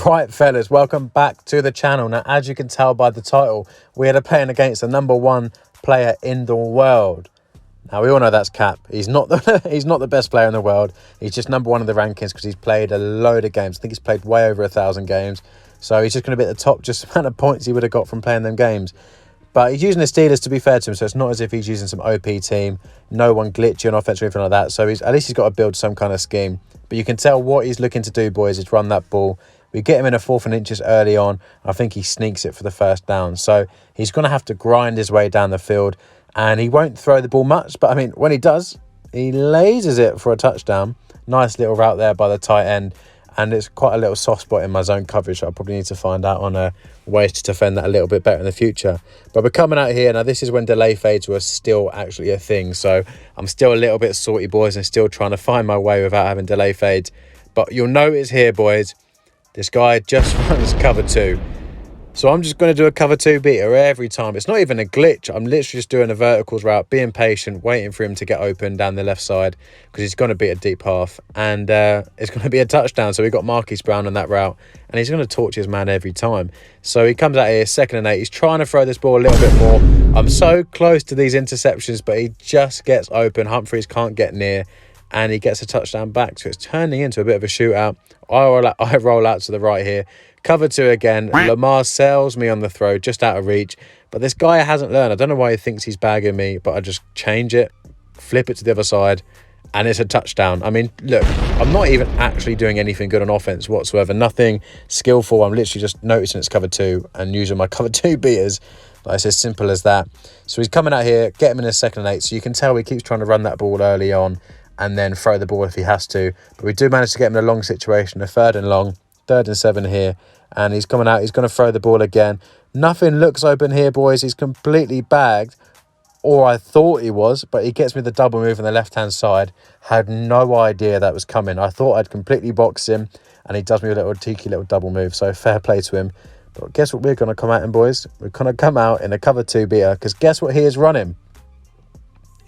Right, fellas, welcome back to the channel. Now, as you can tell by the title, we are playing against the #1 player in the world. Now, we all know that's cap. He's not the best player in the world. He's just #1 in the rankings because he's played a load of games. I think he's played way over 1,000 games. So he's just going to be at the top, just the amount of points he would have got from playing them games. But he's using the Steelers, to be fair to him, so it's not as if he's using some OP team, no one glitchy on offense or anything like that. So at least he's got to build some kind of scheme. But you can tell what he's looking to do, boys, is run that ball. We get him in a 4th and inches early on. I think he sneaks it for the first down. So he's going to have to grind his way down the field. And he won't throw the ball much. But, I mean, when he does, he lasers it for a touchdown. Nice little route there by the tight end. And it's quite a little soft spot in my zone coverage. So I probably need to find out on ways to defend that a little bit better in the future. But we're coming out here. Now, this is when delay fades were still actually a thing. So I'm still a little bit salty, boys, and still trying to find my way without having delay fades. But you'll notice here, boys, this guy just runs cover 2. So I'm just going to do a cover 2 beater every time. It's not even a glitch. I'm literally just doing a verticals route, being patient, waiting for him to get open down the left side because he's going to beat a deep half. And it's going to be a touchdown. So we've got Marquise Brown on that route. And he's going to torch his man every time. So he comes out here, 2nd and 8. He's trying to throw this ball a little bit more. I'm so close to these interceptions, but he just gets open. Humphreys can't get near. And he gets a touchdown back. So it's turning into a bit of a shootout. I roll out to the right here. Cover 2 again. Lamar sells me on the throw, just out of reach. But this guy hasn't learned. I don't know why he thinks he's bagging me, but I just change it, flip it to the other side, and it's a touchdown. I mean, look, I'm not even actually doing anything good on offense whatsoever. Nothing skillful. I'm literally just noticing it's cover 2 and using my cover 2 beaters. Like, it's as simple as that. So he's coming out here, get him in a 2nd and 8. So you can tell he keeps trying to run that ball early on and then throw the ball if he has to. But we do manage to get him in a long situation, a 3rd and long, 3rd and 7 here. And he's coming out, he's going to throw the ball again. Nothing looks open here, boys. He's completely bagged, or I thought he was, but he gets me the double move on the left-hand side. Had no idea that was coming. I thought I'd completely box him, and he does me a little cheeky little double move. So fair play to him. But guess what we're going to come out in, boys? We're going to come out in a cover 2 beater, because guess what he is running?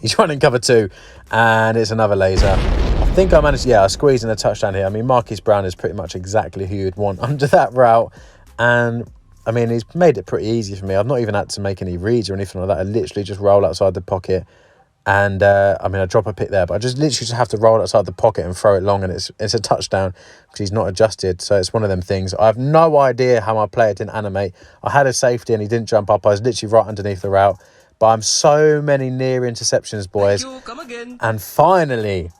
He's running cover 2, and it's another laser. I think I managed, I squeezed in a touchdown here. I mean, Marquise Brown is pretty much exactly who you'd want under that route. And, I mean, he's made it pretty easy for me. I've not even had to make any reads or anything like that. I literally just roll outside the pocket. And, I mean, I drop a pick there. But I just literally just have to roll outside the pocket and throw it long. And it's a touchdown because he's not adjusted. So it's one of them things. I have no idea how my player didn't animate. I had a safety and he didn't jump up. I was literally right underneath the route. But I'm so many near interceptions, boys. Thank you. Come again. And finally,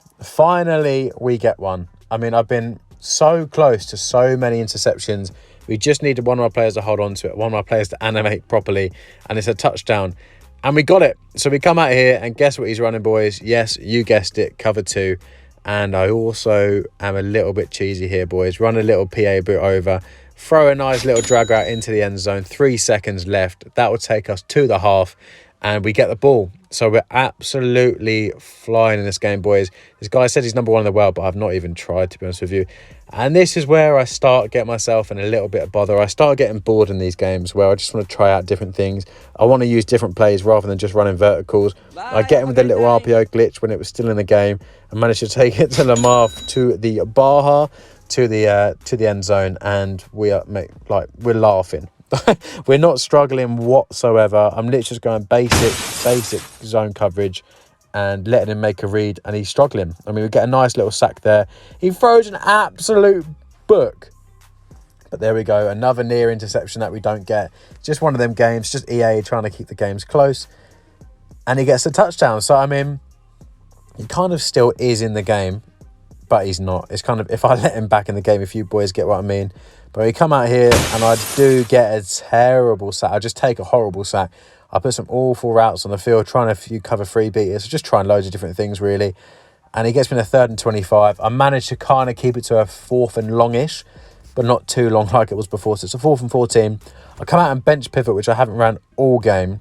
we get one. I mean, I've been so close to so many interceptions. We just needed one of our players to hold on to it, one of our players to animate properly, and it's a touchdown. And we got it. So we come out here, and guess what he's running, boys? Yes, you guessed it, cover 2. And I also am a little bit cheesy here, boys. Run a little PA boot over, throw a nice little drag out into the end zone. 3 seconds left. That will take us to the half. And we get the ball. So we're absolutely flying in this game, boys. This guy said he's #1 in the world, but I've not even tried, to be honest with you. And this is where I start getting myself in a little bit of bother. I start getting bored in these games where I just want to try out different things. I want to use different plays rather than just running verticals. I get him with a little RPO glitch when it was still in the game and managed to take it to Lamar, to the Baja, to the end zone, and we're laughing. We're not struggling whatsoever. I'm literally just going basic zone coverage and letting him make a read, and he's struggling. I mean, we get a nice little sack there. He throws an absolute book. But there we go. Another near interception that we don't get. Just one of them games, just EA trying to keep the games close. And he gets a touchdown. So, I mean, he kind of still is in the game, but he's not. It's kind of, if I let him back in the game, if you boys get what I mean. But we come out here and I do get a terrible sack. I just take a horrible sack. I put some awful routes on the field, trying to cover 3 beaters, just trying loads of different things, really. And he gets me in a 3rd and 25. I managed to kind of keep it to a 4th and longish, but not too long like it was before. So it's a 4th and 14. I come out and bench pivot, which I haven't ran all game.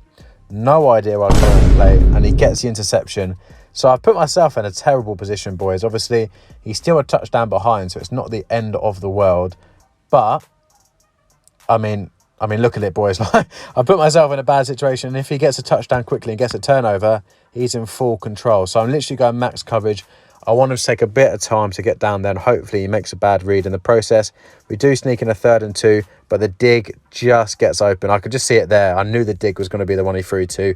No idea where I come out and play. And he gets the interception. So I've put myself in a terrible position, boys. Obviously, he's still a touchdown behind, so it's not the end of the world. But, I mean, look at it, boys. I put myself in a bad situation. And if he gets a touchdown quickly and gets a turnover, he's in full control. So I'm literally going max coverage. I want him to take a bit of time to get down there, and hopefully he makes a bad read in the process. We do sneak in a 3rd and 2, but the dig just gets open. I could just see it there. I knew the dig was going to be the one he threw to,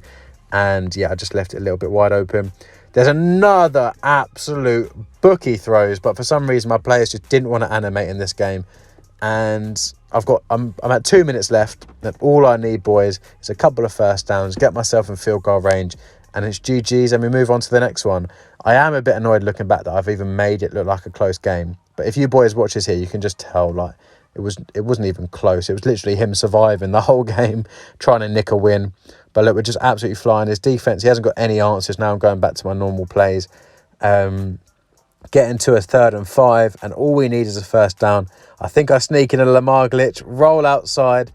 and yeah, I just left it a little bit wide open. There's another absolute bookie throws, but for some reason my players just didn't want to animate in this game. And I'm at 2 minutes left, and all I need, boys, is a couple of first downs, get myself in field goal range, and it's GG's, and we move on to the next one. I am a bit annoyed looking back that I've even made it look like a close game. But if you boys watch this here, you can just tell, like, it wasn't even close. It was literally him surviving the whole game, trying to nick a win. But look, we're just absolutely flying. His defense, he hasn't got any answers. Now I'm going back to my normal plays. Getting to a 3rd and 5, and all we need is a first down. I think I sneak in a Lamar glitch, roll outside,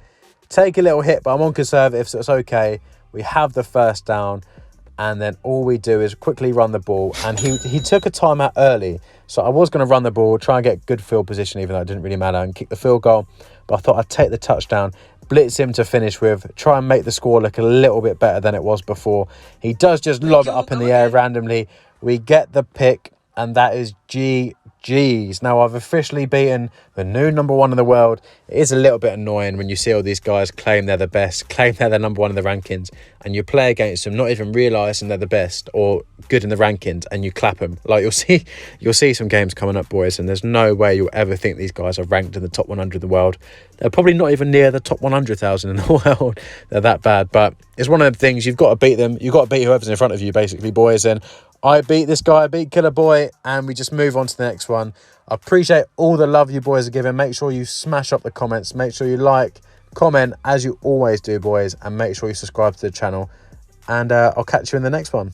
take a little hit, but I'm on conservative, so it's okay. We have the first down, and then all we do is quickly run the ball. And he took a timeout early, so I was going to run the ball, try and get good field position, even though it didn't really matter, and kick the field goal. But I thought I'd take the touchdown, blitz him to finish with, try and make the score look a little bit better than it was before. He does just lob it up in the air randomly. We get the pick, and that is GG's. Now, I've officially beaten the new number 1 in the world. It is a little bit annoying when you see all these guys claim they're the best, claim they're the number 1 in the rankings, and you play against them not even realising they're the best or good in the rankings, and you clap them. Like, you'll see some games coming up, boys, and there's no way you'll ever think these guys are ranked in the top 100 in the world. They're probably not even near the top 100,000 in the world. They're that bad, but it's one of the things. You've got to beat them. You've got to beat whoever's in front of you, basically, boys, and I beat this guy, I beat Killer Boy, and we just move on to the next one. I appreciate all the love you boys are giving. Make sure you smash up the comments. Make sure you like, comment, as you always do, boys, and make sure you subscribe to the channel. And I'll catch you in the next one.